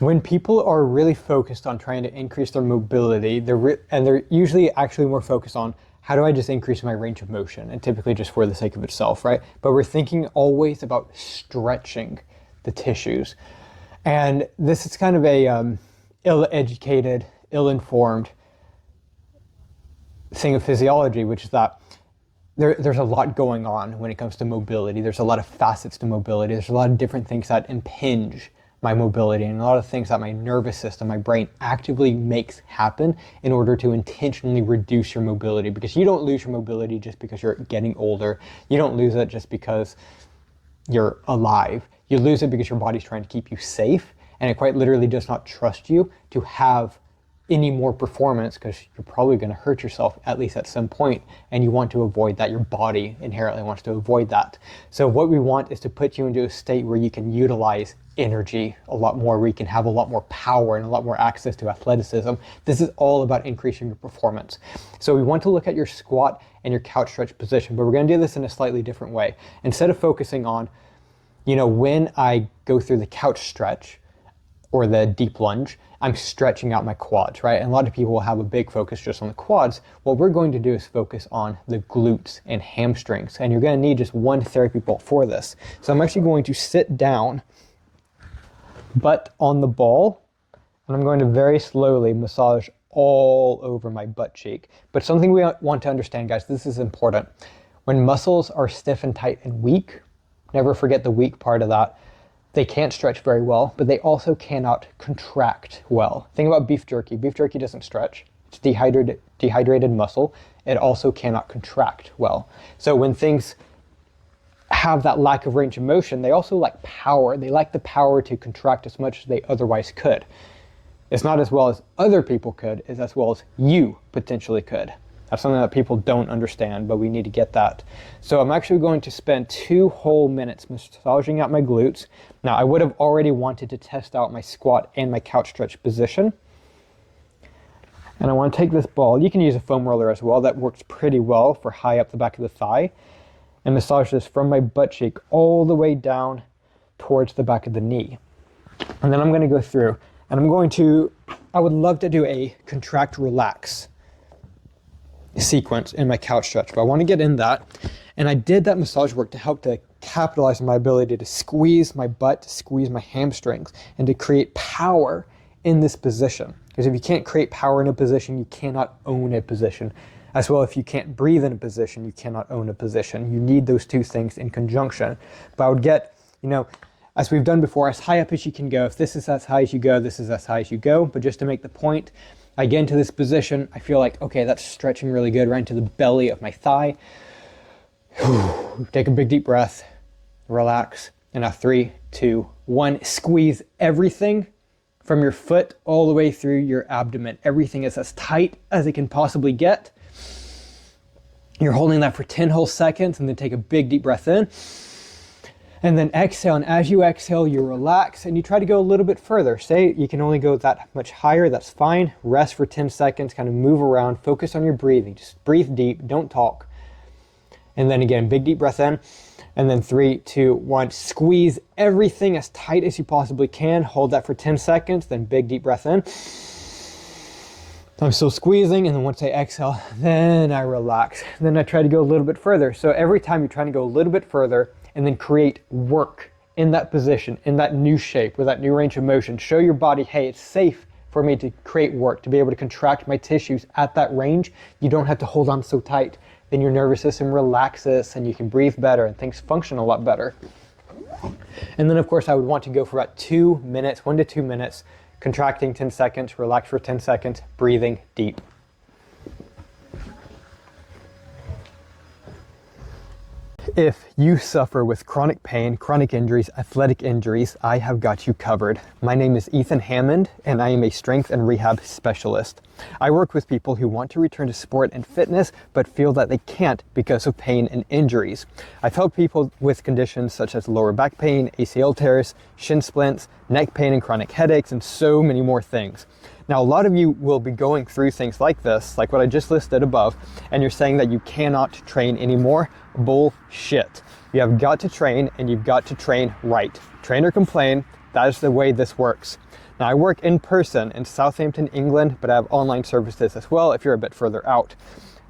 When people are really focused on trying to increase their mobility, they're usually actually more focused on how do I just increase my range of motion, and typically just for the sake of itself, right? But we're thinking always about stretching the tissues. And this is kind of a ill-educated, ill-informed thing of physiology, which is that there's a lot going on when it comes to mobility. There's a lot of facets to mobility. There's a lot of different things that impinge my mobility, and a lot of things that my nervous system, my brain actively makes happen in order to intentionally reduce your mobility. Because you don't lose your mobility just because you're getting older. You don't lose it just because you're alive. You lose it because your body's trying to keep you safe, and it quite literally does not trust you to have any more performance, because you're probably going to hurt yourself at least at some point, and you want to avoid that. Your body inherently wants to avoid that. So what we want is to put you into a state where you can utilize energy a lot more, where you can have a lot more power and a lot more access to athleticism. This is all about increasing your performance. So we want to look at your squat and your couch stretch position, but we're going to do this in a slightly different way. Instead of focusing on, when I go through the couch stretch or the deep lunge, I'm stretching out my quads, right? And a lot of people will have a big focus just on the quads. What we're going to do is focus on the glutes and hamstrings, and you're going to need just one therapy ball for this. So I'm actually going to sit down, butt on the ball, and I'm going to very slowly massage all over my butt cheek. But something we want to understand, guys, this is important. When muscles are stiff and tight and weak, never forget the weak part of that. They can't stretch very well, but they also cannot contract well. Think about beef jerky. Beef jerky doesn't stretch. It's dehydrated muscle. It also cannot contract well. So when things have that lack of range of motion, they also lack power. They lack the power to contract as much as they otherwise could. It's not as well as other people could, it's as well as you potentially could. That's something that people don't understand, but we need to get that. So I'm actually going to spend 2 whole minutes massaging out my glutes. Now, I would have already wanted to test out my squat and my couch stretch position. And I want to take this ball. You can use a foam roller as well. That works pretty well for high up the back of the thigh. And massage this from my butt cheek all the way down towards the back of the knee. And then I'm going to go through, and I would love to do a contract relax sequence in my couch stretch, but I want to get in that. And I did that massage work to help to capitalize on my ability to squeeze my butt, to squeeze my hamstrings, and to create power in this position. Because if you can't create power in a position, you cannot own a position. As well, if you can't breathe in a position, you cannot own a position. You need those two things in conjunction. But I would get, as we've done before, as high up as you can go. If this is as high as you go, this is as high as you go. But just to make the point, I get into this position, I feel like, okay, that's stretching really good right into the belly of my thigh. Take a big deep breath, relax, and now 3, 2, 1, squeeze everything from your foot all the way through your abdomen. Everything is as tight as it can possibly get. You're holding that for 10 whole seconds, and then take a big deep breath in. And then exhale, and as you exhale, you relax, and you try to go a little bit further. Say you can only go that much higher, that's fine. Rest for 10 seconds, kind of move around, focus on your breathing. Just breathe deep, don't talk. And then again, big deep breath in, and then 3, 2, 1, squeeze everything as tight as you possibly can. Hold that for 10 seconds, then big deep breath in. I'm still squeezing, and then once I exhale, then I relax. Then I try to go a little bit further. So every time you're trying to go a little bit further, and then create work in that position, in that new shape, with that new range of motion. Show your body, hey, it's safe for me to create work, to be able to contract my tissues at that range. You don't have to hold on so tight. Then your nervous system relaxes, and you can breathe better, and things function a lot better. And then, of course, I would want to go for about 2 minutes, 1 to 2 minutes, contracting 10 seconds, relax for 10 seconds, breathing deep. If you suffer with chronic pain, chronic injuries, athletic injuries, I have got you covered. My name is Ethan Hammond, and I am a strength and rehab specialist. I work with people who want to return to sport and fitness, but feel that they can't because of pain and injuries. I've helped people with conditions such as lower back pain, ACL tears, shin splints, neck pain and chronic headaches, and so many more things. Now, a lot of you will be going through things like this, like what I just listed above, and you're saying that you cannot train anymore. Bullshit. You have got to train, and you've got to train right. Train or complain, that is the way this works. Now, I work in person in Southampton, England, but I have online services as well if you're a bit further out.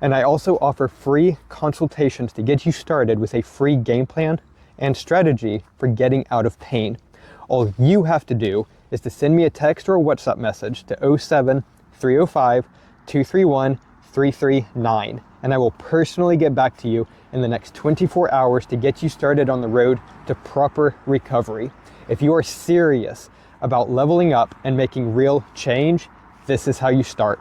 And I also offer free consultations to get you started with a free game plan and strategy for getting out of pain. All you have to do is to send me a text or a WhatsApp message to 07 305 231 339, and I will personally get back to you in the next 24 hours to get you started on the road to proper recovery. If you are serious about leveling up and making real change, this is how you start.